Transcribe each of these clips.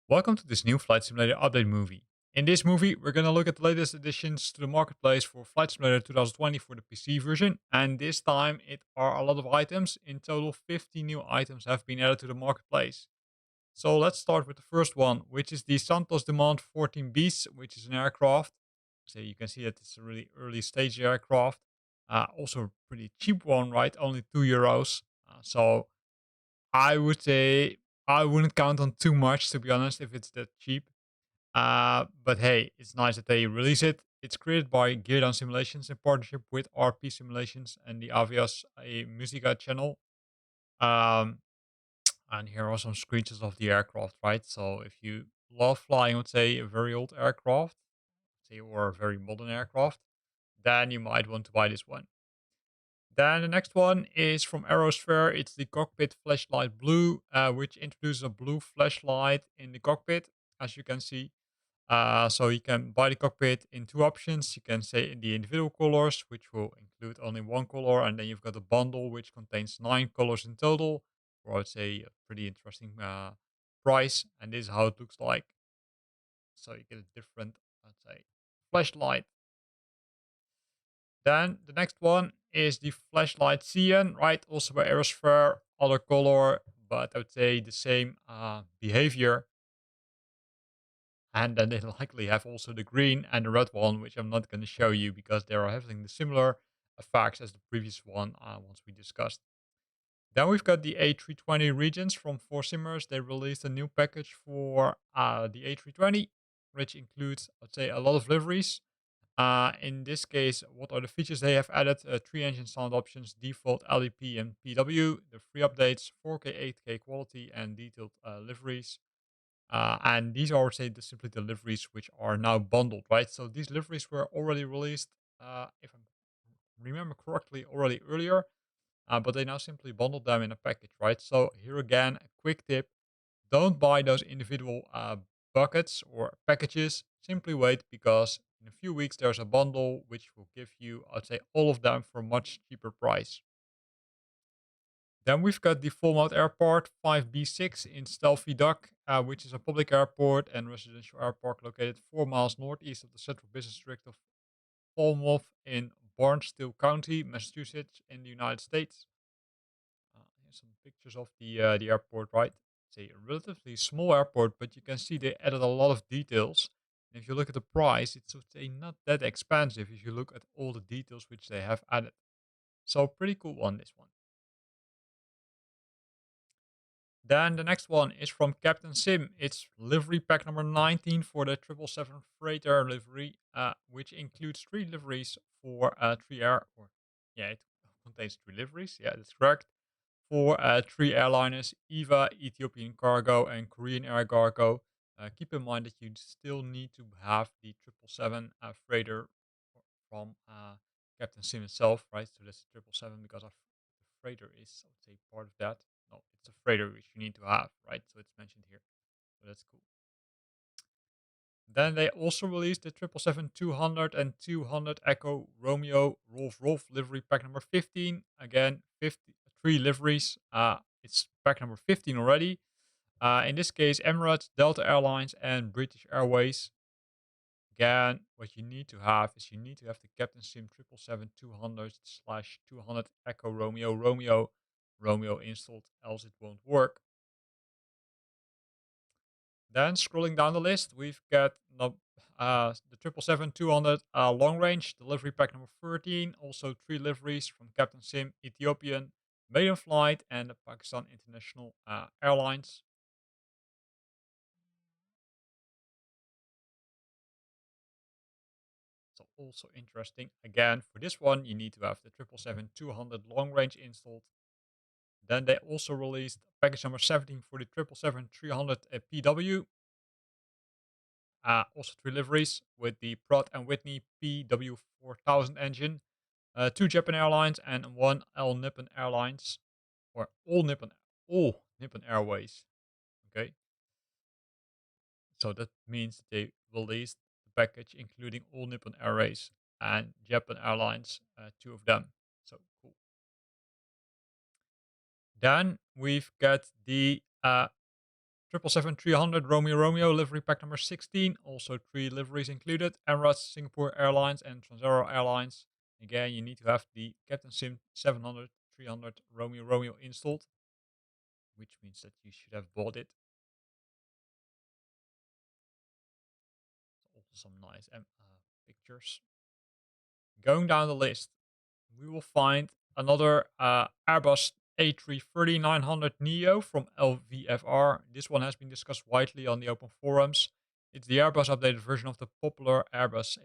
Welcome to this new Flight Simulator update movie. In this movie, we're going to look at the latest additions to the marketplace for Flight Simulator 2020 for the PC version, and this time it are a lot of items. In total, 50 new items have been added to the marketplace. So let's start with the first one, which is the Santos Demand 14 Beast, which is an aircraft. So you can see that it's a really early stage aircraft. Also a pretty cheap one, right? Only €2. So I would say I wouldn't count on too much, to be honest, if it's that cheap. But hey, it's nice that they release it. It's created by Gear Down Simulations in partnership with RP Simulations and the Avias a Musica channel. Um, and here are some screenshots of the aircraft, right? So if you love flying, let's say, a very old aircraft, say, or a very modern aircraft, then you might want to buy this one. Then the next one is from Aerosphere. It's the Cockpit Flashlight Blue, which introduces a blue flashlight in the cockpit, as you can see. So you can buy the cockpit in two options. You can say in the individual colors, which will include only one color, and then you've got a bundle which contains 9 colors in total, or I would say a pretty interesting price. And this is how it looks like. So you get a different, let's say, flashlight. Then the next one is the flashlight Cyan, right? Also by Aerosphere, other color, but I would say the same behavior. And then they likely have also the green and the red one, which I'm not going to show you because they are having the similar effects as the previous one once we discussed. Then we've got the A320 regions from Four Simmers. They released a new package for the A320, which includes, let's say, a lot of liveries. In this case, what are the features they have added? Three engine sound options, default LEP and PW, the free updates, 4K, 8K quality, and detailed liveries. And these are, say, simply the liveries which are now bundled, right? So these liveries were already released, if I remember correctly, already earlier, but they now simply bundled them in a package, right? So here again, a quick tip: don't buy those individual buckets or packages. Simply wait because in a few weeks there's a bundle which will give you, I'd say, all of them for a much cheaper price. Then we've got the full mode airport 5B6 in Stealthy Duck, which is a public airport and residential airport located 4 miles northeast of the central business district of Falmouth in Barnstable County, Massachusetts, in the United States. Here's some pictures of the airport, right? It's a relatively small airport, but you can see they added a lot of details. And if you look at the price, it's, would say, not that expensive if you look at all the details which they have added. So pretty cool one, this one. Then the next one is from Captain Sim. It's livery pack number 19 for the 777 freighter livery, which includes three liveries for three air. Or yeah, it contains three liveries. Yeah, that's correct. For three airliners: EVA, Ethiopian Cargo, and Korean Air Cargo. Keep in mind that you still need to have the 777 freighter from Captain Sim itself, right? So that's the 777 because of the freighter is, I would say, part of that. No, it's a freighter which you need to have, right? So it's mentioned here. So that's cool. Then they also released the 777-200 and 200 Echo Romeo Rolf livery pack number 15. Again, 53 liveries. It's pack number 15 already. In this case, Emirates, Delta Airlines, and British Airways. Again, what you need to have is you need to have the Captain Sim 777-200 slash 200 Echo Romeo installed, else it won't work. Then scrolling down the list, we've got the 777-200 long range delivery pack number 13. Also three liveries from Captain Sim, Ethiopian, Maiden Flight, and the Pakistan International Airlines. So also interesting. Again, for this one, you need to have the 777-200 long range installed. Then they also released package number 17 for the 777-300 PW. Also three liveries with the Pratt& and Whitney PW4000 engine, two Japan Airlines and one All Nippon Airlines, or all Nippon Airways. Okay, so that means they released the package including all Nippon Airways. and Japan Airlines, two of them. So cool. Then we've got the 777-300 Romeo Romeo livery pack number 16. Also three liveries included. Emirates, Singapore Airlines, and Transero Airlines. Again, you need to have the Captain Sim 700 300 Romeo Romeo installed, which means that you should have bought it. Also some nice pictures. Going down the list, we will find another Airbus A330-900 Neo from LVFR. This one has been discussed widely on the open forums. It's the Airbus updated version of the popular Airbus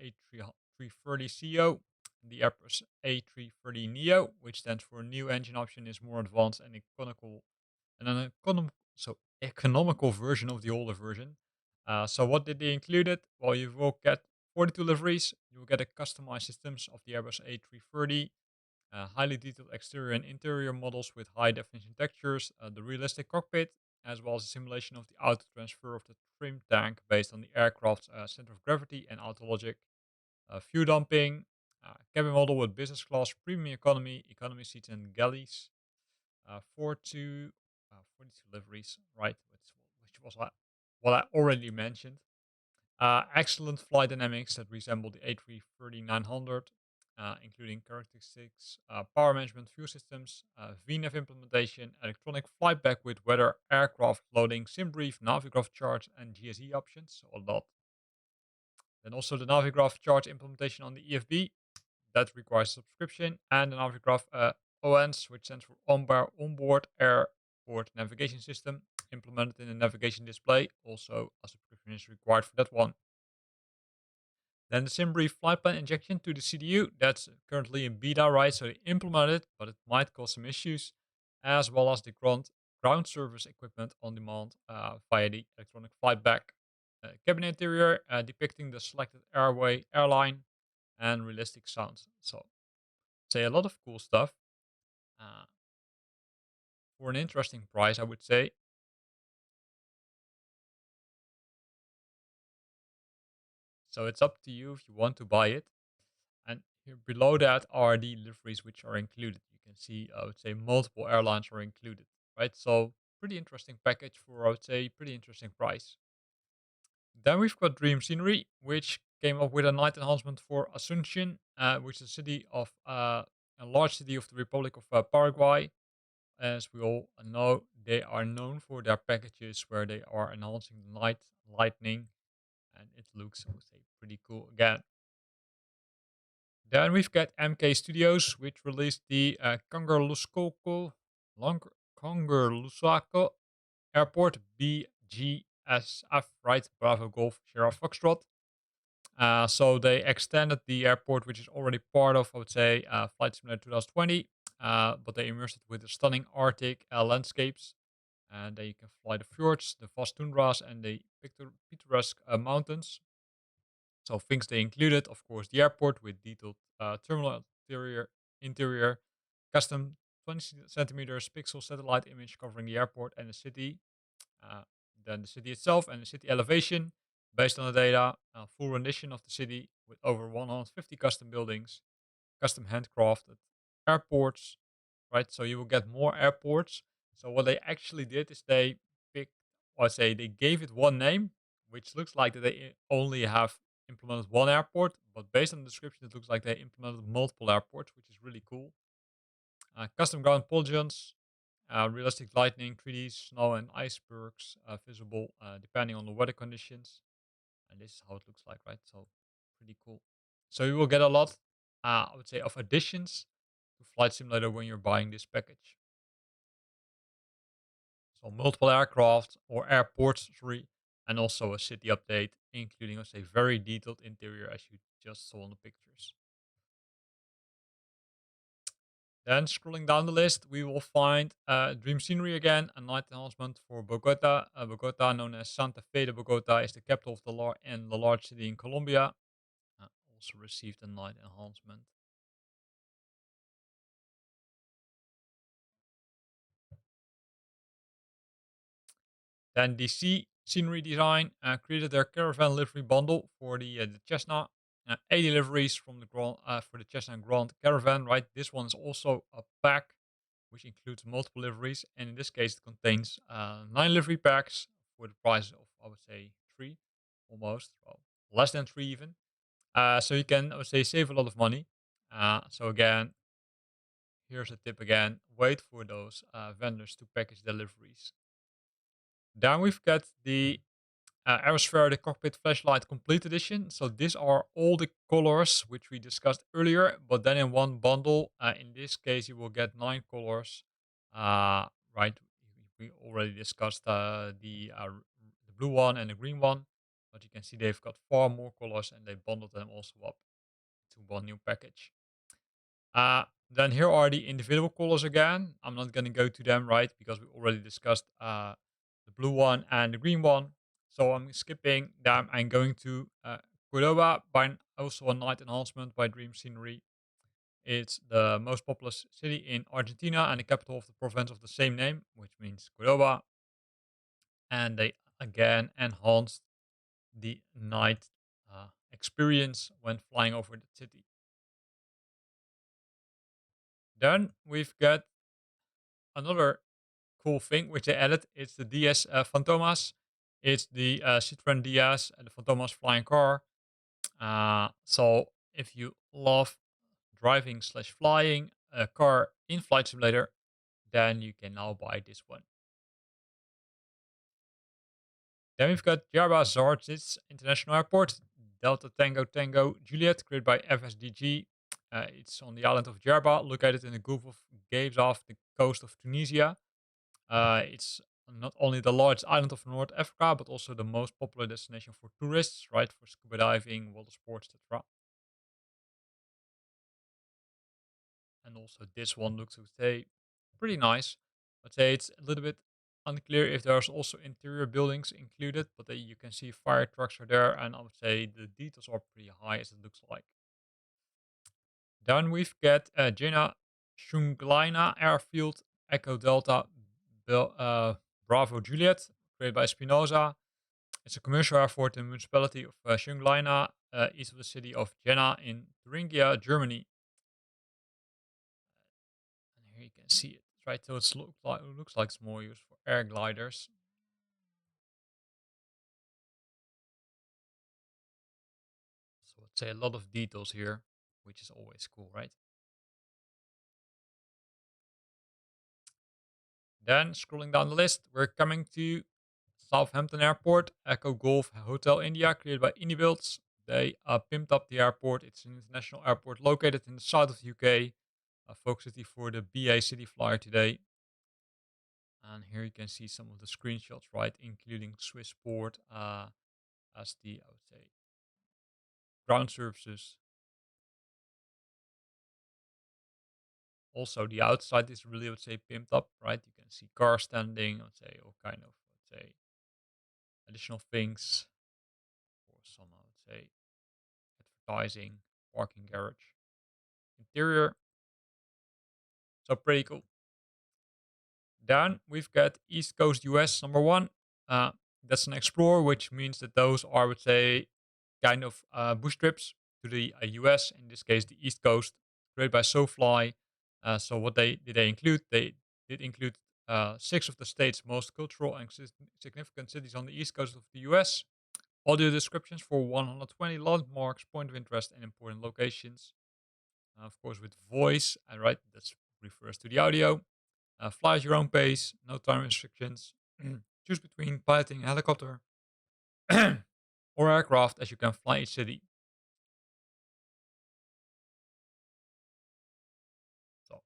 A330ceo. The Airbus A330 Neo, which stands for new engine option, is more advanced and economical, and so economical version of the older version. So what did they include? It? Well, you will get 42 liveries. You will get a customized systems of the Airbus A330, highly detailed exterior and interior models with high definition textures, the realistic cockpit, as well as a simulation of the auto transfer of the trim tank based on the aircraft's center of gravity and autologic, fuel dumping, cabin model with business class, premium economy, economy seats, and galleys. 42 liveries, right? Which was what I already mentioned. Excellent flight dynamics that resemble the A330-900, including characteristics, power management, fuel systems, VNAV implementation, electronic flight back with weather, aircraft loading, SimBrief, Navigraph charge, and GSE options. So a lot. Then also the Navigraph charge implementation on the EFB that requires subscription, and the Navigraph ONS, which stands for Onboard Airport Navigation System, implemented in the navigation display. Also, a subscription is required for that one. Then the SimBrief flight plan injection to the CDU, that's currently in beta, right? So they implemented it, but it might cause some issues, as well as the ground service equipment on demand via the electronic flight back. Cabin interior depicting the selected airline and realistic sounds. So, say a lot of cool stuff uh, for an interesting price, I would say. So it's up to you if you want to buy it. And here below that are the liveries which are included. You can see, I would say, multiple airlines are included, right? So pretty interesting package for, I would say, pretty interesting price. Then we've got Dream Scenery, which came up with a night enhancement for Asuncion, which is a large city of the Republic of Paraguay. As we all know, they are known for their packages where they are enhancing the night lightning, and it looks, I would say, pretty cool again. Then we've got MK Studios, which released the Kangerlusako Airport BGSF, right? Bravo Golf Sierra Foxtrot. So they extended the airport, which is already part of, I would say, Flight Simulator 2020, but they immersed it with the stunning Arctic landscapes. And then you can fly the fjords, the vast tundras, and the picturesque mountains. So things they included, of course, the airport with detailed terminal interior, custom 20 centimeters pixel satellite image covering the airport and the city. Uh, then the city itself and the city elevation based on the data. Full rendition of the city with over 150 custom buildings, custom handcrafted airports, right? So you will get more airports. So what they actually did is they picked, or say they gave it one name, which looks like that they only have implemented one airport, but based on the description, it looks like they implemented multiple airports, which is really cool. Custom ground polygons, realistic lightning, 3D snow and icebergs visible depending on the weather conditions. And this is how it looks like, right? So pretty cool. So you will get a lot, I would say, of additions to Flight Simulator when you're buying this package. So multiple aircraft or airports, sorry, and also a city update, including, I say, very detailed interior as you just saw in the pictures. Then scrolling down the list, we will find Dream Scenery again, a night enhancement for Bogota. Bogota, known as Santa Fe de Bogota, is the capital of the large city in Colombia. Also received a night enhancement. Then DC Scenery Design created their caravan livery bundle for the Cessna. 80 deliveries from the Grand for the Chestnut Grand Caravan, right? This one is also a pack which includes multiple liveries, and in this case, it contains 9 livery packs for the price of, I would say, three, almost, well, less than three even. So you can, I would say, save a lot of money. So again, here's a tip again: wait for those vendors to package deliveries. Then we've got the Aerosphere, the Cockpit Flashlight Complete Edition. So these are all the colors which we discussed earlier, but then in one bundle. In this case, you will get 9 colors. Right, we already discussed the blue one and the green one, but you can see they've got far more colors and they bundled them also up to one new package. Then here are the individual colors again. I'm not going to go to them, right, because we already discussed the blue one and the green one. So I'm skipping them. I'm going to Cordoba, by also a night enhancement by Dream Scenery. It's the most populous city in Argentina and the capital of the province of the same name, which means Cordoba. And they again enhanced the night experience when flying over the city. Then we've got another cool thing which they added. It's the DS Fantomas. It's the Citroen DS and the Fantomas flying car. So if you love driving slash flying a car in Flight Simulator, then you can now buy this one. Then we've got Djerba Zardzits International Airport, Delta Tango Tango Juliet, created by FSDG. It's on the island of Djerba, located in a group of caves off the coast of Tunisia. It's not only the largest island of North Africa, but also the most popular destination for tourists, right? For scuba diving, water sports, etc. And also this one looks, I would say, pretty nice. I'd say it's a little bit unclear if there's also interior buildings included, but you can see fire trucks are there, and I would say the details are pretty high as it looks like. Then we've got Jena Shunglaina Airfield Echo Delta Bravo Juliet, created by Spinoza. It's a commercial airport in the municipality of Schungleina, east of the city of Jena in Thuringia, Germany. And here you can see it, right? So it looks like it's more used for air gliders. So I'd say a lot of details here, which is always cool, right? Then scrolling down the list, we're coming to Southampton Airport, Echo Golf Hotel India, created by Inibuilds. They pimped up the airport. It's an international airport located in the south of the UK, a focus city for the BA City Flyer today. And here you can see some of the screenshots, right, including Swissport as the, I would say, ground services. Also, the outside is really, I would say, pimped up, right? You can see cars standing, I would say, all kind of, I would say, additional things for some, I would say, advertising, parking garage, interior. So pretty cool. Then we've got East Coast US number one. That's an Explorer, which means that those are, I would say, kind of bush trips to the US, in this case, the East Coast, created by SoFly. So what they include? They did include 6 of the state's most cultural and significant cities on the East Coast of the US. Audio descriptions for 120 landmarks, point of interest, and important locations. Of course, with voice, right? That refers to the audio. Fly at your own pace, no time restrictions. Choose between piloting a helicopter or aircraft as you can fly each city. So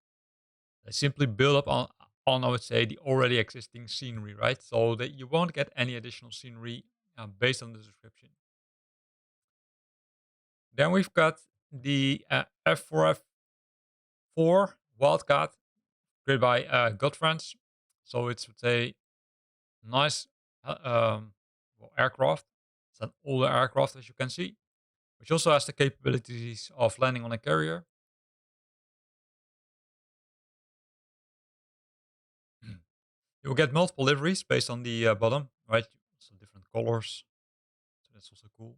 they simply build up on I would say, the already existing scenery, right? So that you won't get any additional scenery based on the description. Then we've got the F4F4 Wildcat, created by Godfriends. So it's, would say, nice aircraft. It's an older aircraft, as you can see, which also has the capabilities of landing on a carrier. You will get multiple liveries based on the bottom, right? So different colors. So that's also cool.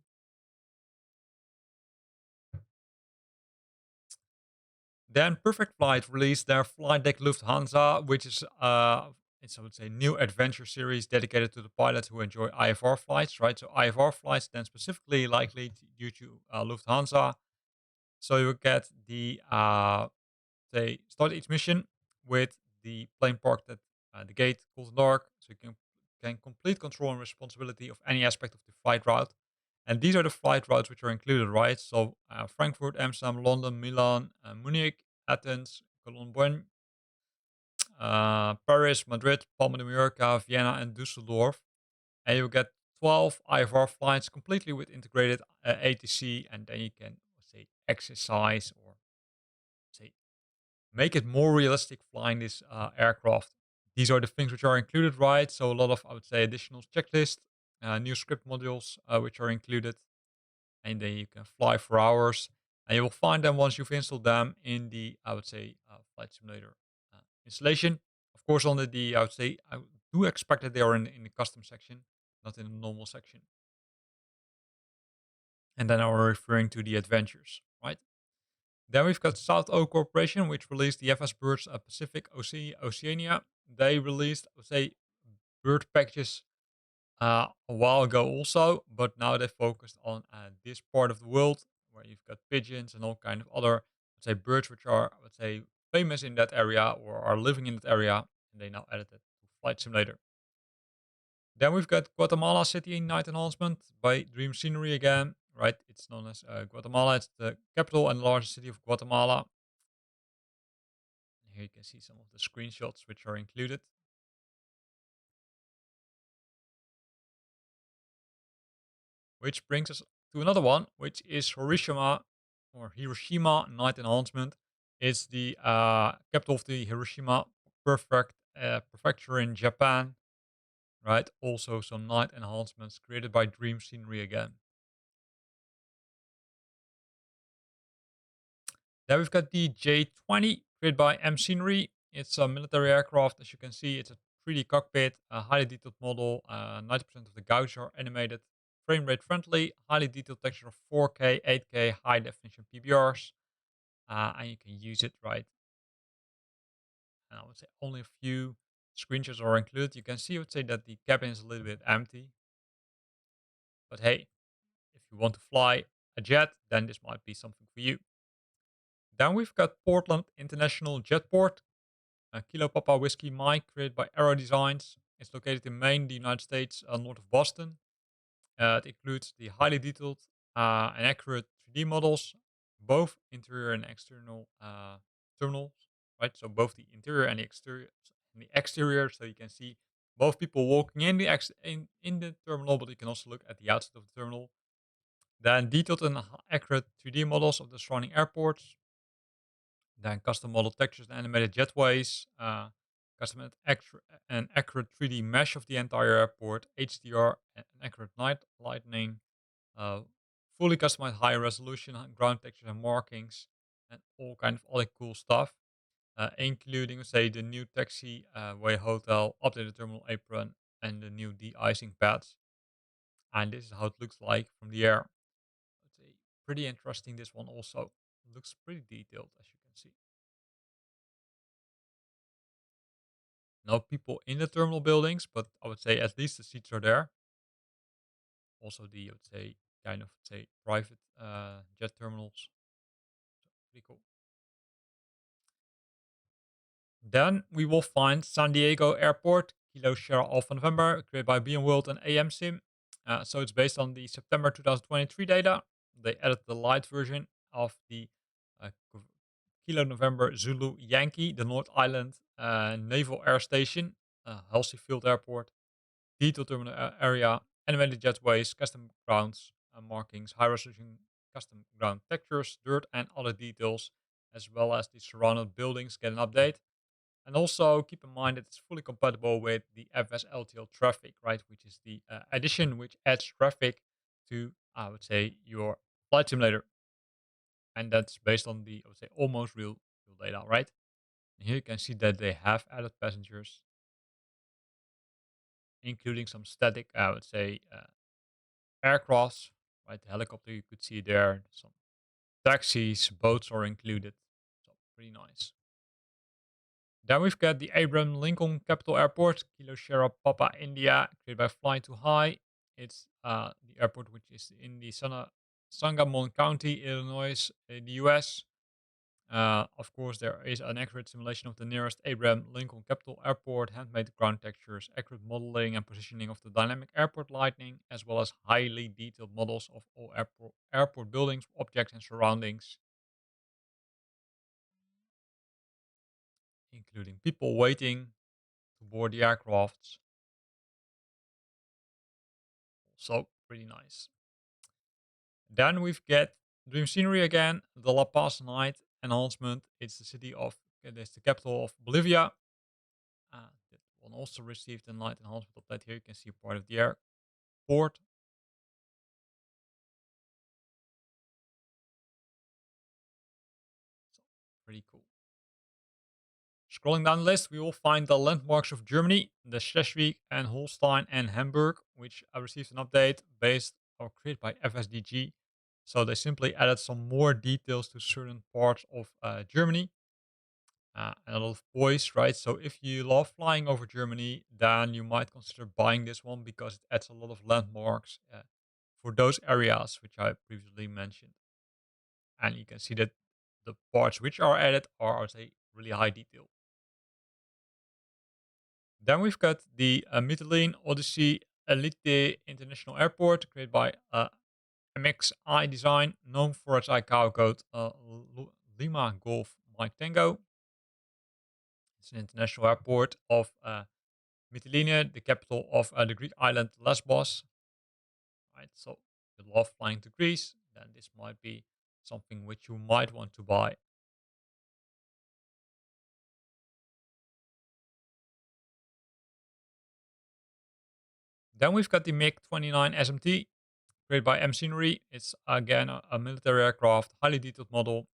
Then Perfect Flight released their Flight Deck Lufthansa, which is it's I would say new adventure series dedicated to the pilots who enjoy IFR flights, right? So IFR flights then specifically likely due to Lufthansa. So you get the they start each mission with the plane parked at the gate, cool and dark, so you can complete control and responsibility of any aspect of the flight route. And these are the flight routes which are included, right? So Frankfurt, Amsterdam, London, Milan, Munich, Athens, Cologne, Paris, Madrid, Palma de Mallorca, Vienna, and Düsseldorf. And you get 12 IFR flights completely with integrated ATC, and then you can say exercise or say make it more realistic flying this aircraft. These are the things which are included, right? So a lot of, I would say, additional checklist, new script modules which are included, and then you can fly for hours. And you will find them once you've installed them in the, I would say, flight simulator installation. Of course, on I would say, I do expect that they are in the custom section, not in the normal section. And then I'm referring to the adventures, right? Then we've got South O Corporation, which released the FS Birds Pacific Oceania. They released, say, bird packages a while ago also, but now they focused on this part of the world where you've got pigeons and all kind of other, let's say, birds which are, let's say, famous in that area or are living in that area, and they now added it to Flight Simulator. Then we've got Guatemala City Night Enhancement by Dream Scenery again, right? It's known as Guatemala. It's the capital and largest city of Guatemala. Here you can see some of the screenshots which are included. Which brings us to another one, which is Hiroshima Night Enhancement. It's the capital of the Hiroshima prefecture in Japan, right? Also some night enhancements created by Dream Scenery again. Then we've got the J-20 created by M Scenery. It's a military aircraft. As you can see, it's a 3D cockpit, a highly detailed model. 90% of the gouges are animated, frame rate friendly, highly detailed texture of 4K, 8K, high definition PBRs. And you can use it, right? And I would say only a few screenshots are included. You can see, I would say that the cabin is a little bit empty. But hey, if you want to fly a jet, then this might be something for you. Then we've got Portland International Jetport, Kilo Papa Whiskey Mike, created by Aero Designs. It's located in Maine, the United States, north of Boston. It includes the highly detailed and accurate 3D models, both interior and external terminals, right? So both the interior and the exterior, so you can see both people walking in in the terminal, but you can also look at the outside of the terminal. Then detailed and accurate 3D models of the surrounding airports, then custom model textures and animated jetways, custom and accurate 3D mesh of the entire airport, HDR and accurate night lighting, uh, fully customized high resolution ground textures and markings, and all kind of other cool stuff, including say the new taxi way hotel, updated terminal apron, and the new de-icing pads. And this is how it looks like from the air. It's pretty interesting. This one also looks pretty detailed, as you can see. No people in the terminal buildings, but I would say at least the seats are there. Also, I would say kind of say private jet terminals. So pretty cool. Then we will find San Diego Airport, Kilo Sierra Alpha November, created by BM World and AM Sim. So it's based on the September 2023 data. They added the light version of the Kilo November Zulu Yankee, the North Island Naval Air Station, Halsey Field Airport, detailed terminal area, animated jetways, custom grounds markings, high resolution custom ground textures, dirt, and other details, as well as the surrounded buildings get an update. And also keep in mind that it's fully compatible with the FSLTL traffic, right? Which is the addition which adds traffic to, I would say, your flight simulator. And that's based on the, I would say, almost real data, right? And here you can see that they have added passengers, including some static, I would say, aircrafts, right? The helicopter you could see there, some taxis, boats are included. So pretty nice. Then we've got the Abraham Lincoln Capital Airport, Kilo Sierra Papa, India, created by Fly Too High. It's the airport which is in the Sangamon County, Illinois, in the US. Of course, there is an accurate simulation of the nearest Abraham Lincoln Capital Airport, handmade ground textures, accurate modeling and positioning of the dynamic airport lighting, as well as highly detailed models of all airport buildings, objects, and surroundings, including people waiting to board the aircrafts. So, pretty nice. Then we've got Dream Scenery again, the La Paz Night enhancement. It's the city of, it's the capital of Bolivia. That one also received a night enhancement update. Here you can see part of the airport. So pretty cool. Scrolling down the list, we will find the landmarks of Germany, the Schleswig and Holstein and Hamburg, which received an update based or created by FSDG. So they simply added some more details to certain parts of Germany. And a lot of poise, right? So if you love flying over Germany, then you might consider buying this one because it adds a lot of landmarks for those areas which I previously mentioned. And you can see that the parts which are added are, I would say, really high detail. Then we've got the Mytilene Odyssey Elite International Airport, created by MXI Design, known for its ICAO code Lima Golf Mike Tango. It's an international airport of Mytilene, the capital of the Greek island Lesbos. Right, so if you love flying to Greece, then this might be something which you might want to buy. Then we've got the MiG-29 SMT, created by M Scenery. It's again a military aircraft, highly detailed model,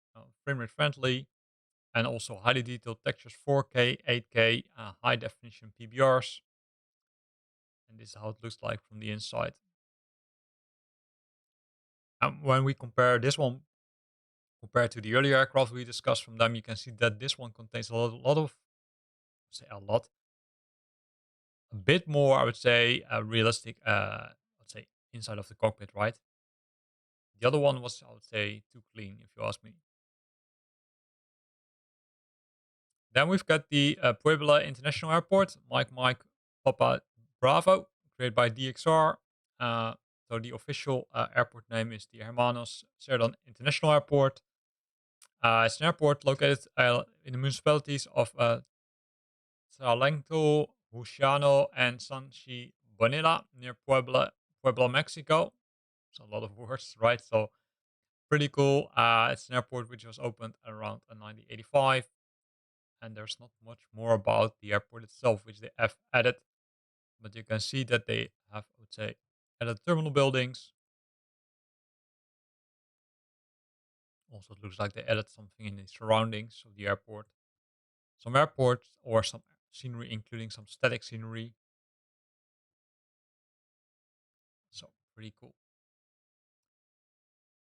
frame rate friendly, and also highly detailed textures, 4K, 8K, high definition PBRs. And this is how it looks like from the inside. And when we compare this one compared to the earlier aircraft we discussed from them, you can see that this one contains a lot of, say a lot, a bit more, I would say, realistic, let's say, inside of the cockpit, right? The other one was, I would say, too clean, if you ask me. Then we've got the Puebla International Airport, Mike Papa Bravo, created by DXR. Uh, so the official airport name is the Hermanos Cerdon International Airport. It's an airport located in the municipalities of Salento, Luciano, and Sanchi Bonilla near Puebla, Mexico. So a lot of words, right? So pretty cool. It's an airport which was opened around 1985, and there's not much more about the airport itself, which they have added. But you can see that they have, I would say, added terminal buildings. Also, it looks like they added something in the surroundings of the airport. Some airports or some scenery, including some static scenery. So pretty cool.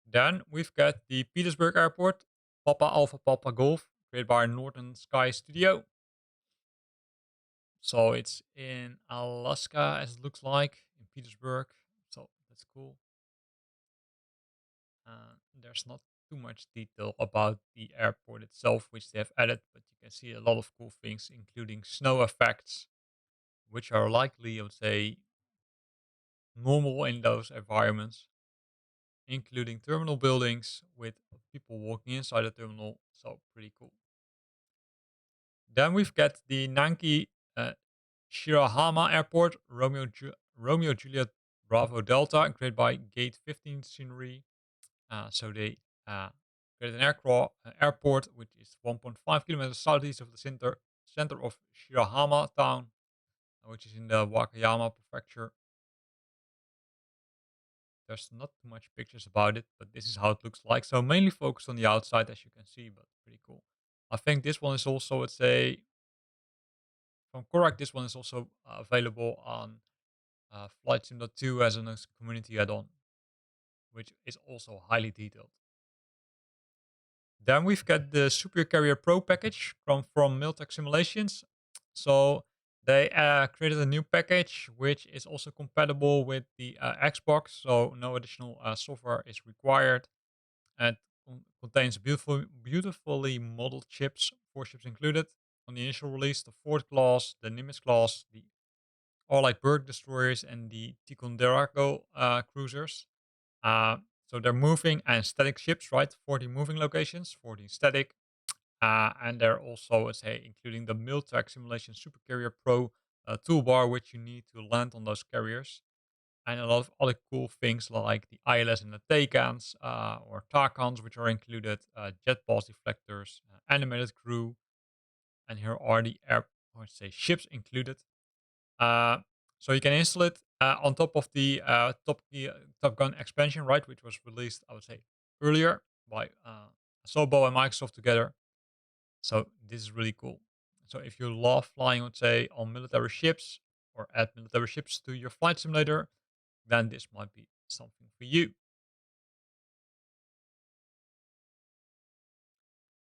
Then we've got the Petersburg Airport, Papa Alpha Papa Golf, created by Northern Sky Studio. So it's in Alaska, as it looks like, in Petersburg. So that's cool. There's not too much detail about the airport itself, which they have added, but you can see a lot of cool things, including snow effects, which are likely, I would say, normal in those environments, including terminal buildings with people walking inside the terminal. So pretty cool. Then we've got the Nanki uh, Shirahama Airport, Romeo Juliet Bravo Delta, created by Gate 15 Scenery. So they created an airport which is 1.5 kilometers southeast of the center of Shirahama town, which is in the Wakayama prefecture. There's not too much pictures about it, but this is how it looks like. So mainly focused on the outside, as you can see, but pretty cool. I think this one is also, let's say, if I'm correct, this one is also available on Flight Sim 2 as a community add-on, which is also highly detailed. Then we've got the Superior Carrier Pro package from Miltech Simulations. So they created a new package which is also compatible with the Xbox. So no additional software is required. And contains beautifully modeled ships, 4 ships included. On the initial release, the Ford class, the Nimitz class, the Orlight Berg destroyers, and the Ticonderoga cruisers. Uh, so they're moving and static ships, right? 40 moving locations, 14 static. And they're also, let's say, including the Miltech Simulation Super Carrier Pro toolbar, which you need to land on those carriers. And a lot of other cool things like the ILS and the TACANs or TACANs, which are included, jet pulse deflectors, animated crew, and here are the let's say ships included. Uh, so you can install it on top of the Top Gun expansion, right, which was released, I would say, earlier by Sobo and Microsoft together. So this is really cool. So if you love flying, let's say, on military ships or add military ships to your flight simulator, then this might be something for you.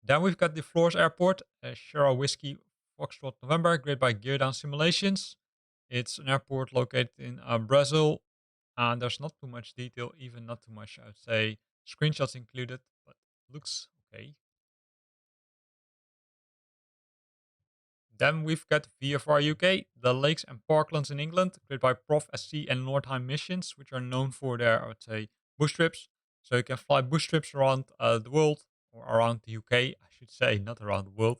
Then we've got the Flores Airport, Sierra Whiskey Foxtrot November, created by Gear Down Simulations. It's an airport located in Brazil, and there's not too much detail, even not too much, I would say, screenshots included, but looks okay. Then we've got VFR UK, the lakes and parklands in England, created by Prof SC and Nordheim Missions, which are known for their, I would say, bush trips. So you can fly bush trips around the world, or around the UK, I should say, not around the world.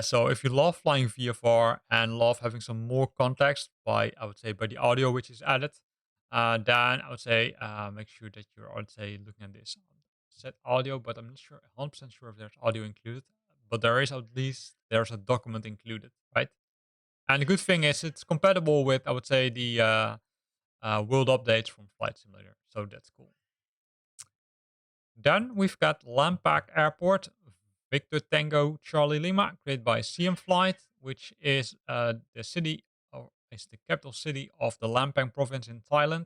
So if you love flying VFR and love having some more context by, I would say, by the audio which is added, then I would say make sure that you're, I would say, looking at this set audio, but I'm not sure, 100% sure if there's audio included, but there is at least, there's a document included, right? And the good thing is it's compatible with, I would say, the world updates from Flight Simulator. So that's cool. Then we've got Lampak Airport, Victor Tango Charlie Lima, created by CM Flight, which is the city, or is the capital city of the Lampang province in Thailand.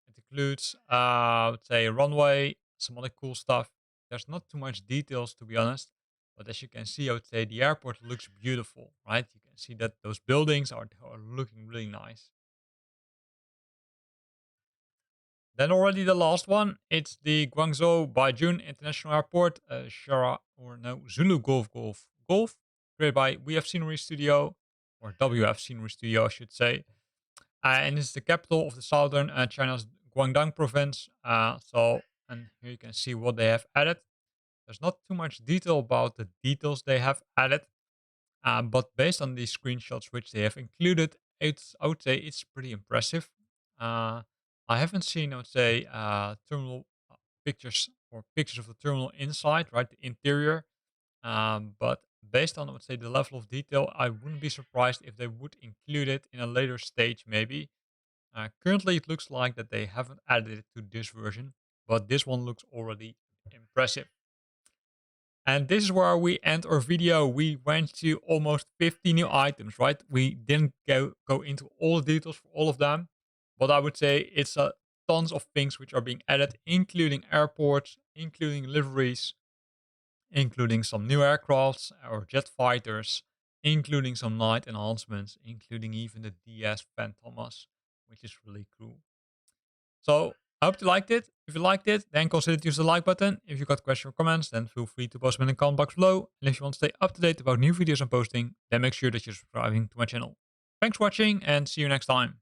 It includes, I would say, a runway, some other cool stuff. There's not too much details, to be honest, but as you can see, I would say the airport looks beautiful, right? You can see that those buildings are looking really nice. Then already the last one, it's the Guangzhou Baijun International Airport, Shara or no Zulu Golf, created by WF Scenery Studio or WF Scenery Studio, I should say, and it's the capital of the southern China's Guangdong province. And here you can see what they have added. There's not too much detail about the details they have added, but based on these screenshots which they have included, I would say it's pretty impressive. Uh, I haven't seen, I would say, terminal pictures or pictures of the terminal inside, right, the interior. But based on, I would say, the level of detail, I wouldn't be surprised if they would include it in a later stage, maybe. Currently, it looks like that they haven't added it to this version, but this one looks already impressive. And this is where we end our video. We went to almost 50 new items, right? We didn't go into all the details for all of them, but I would say it's tons of things which are being added, including airports, including liveries, including some new aircrafts or jet fighters, including some night enhancements, including even the DS Phantomas, which is really cool. So I hope you liked it. If you liked it, then consider to use the like button. If you got questions or comments, then feel free to post them in the comment box below. And if you want to stay up to date about new videos I'm posting, then make sure that you're subscribing to my channel. Thanks for watching and see you next time.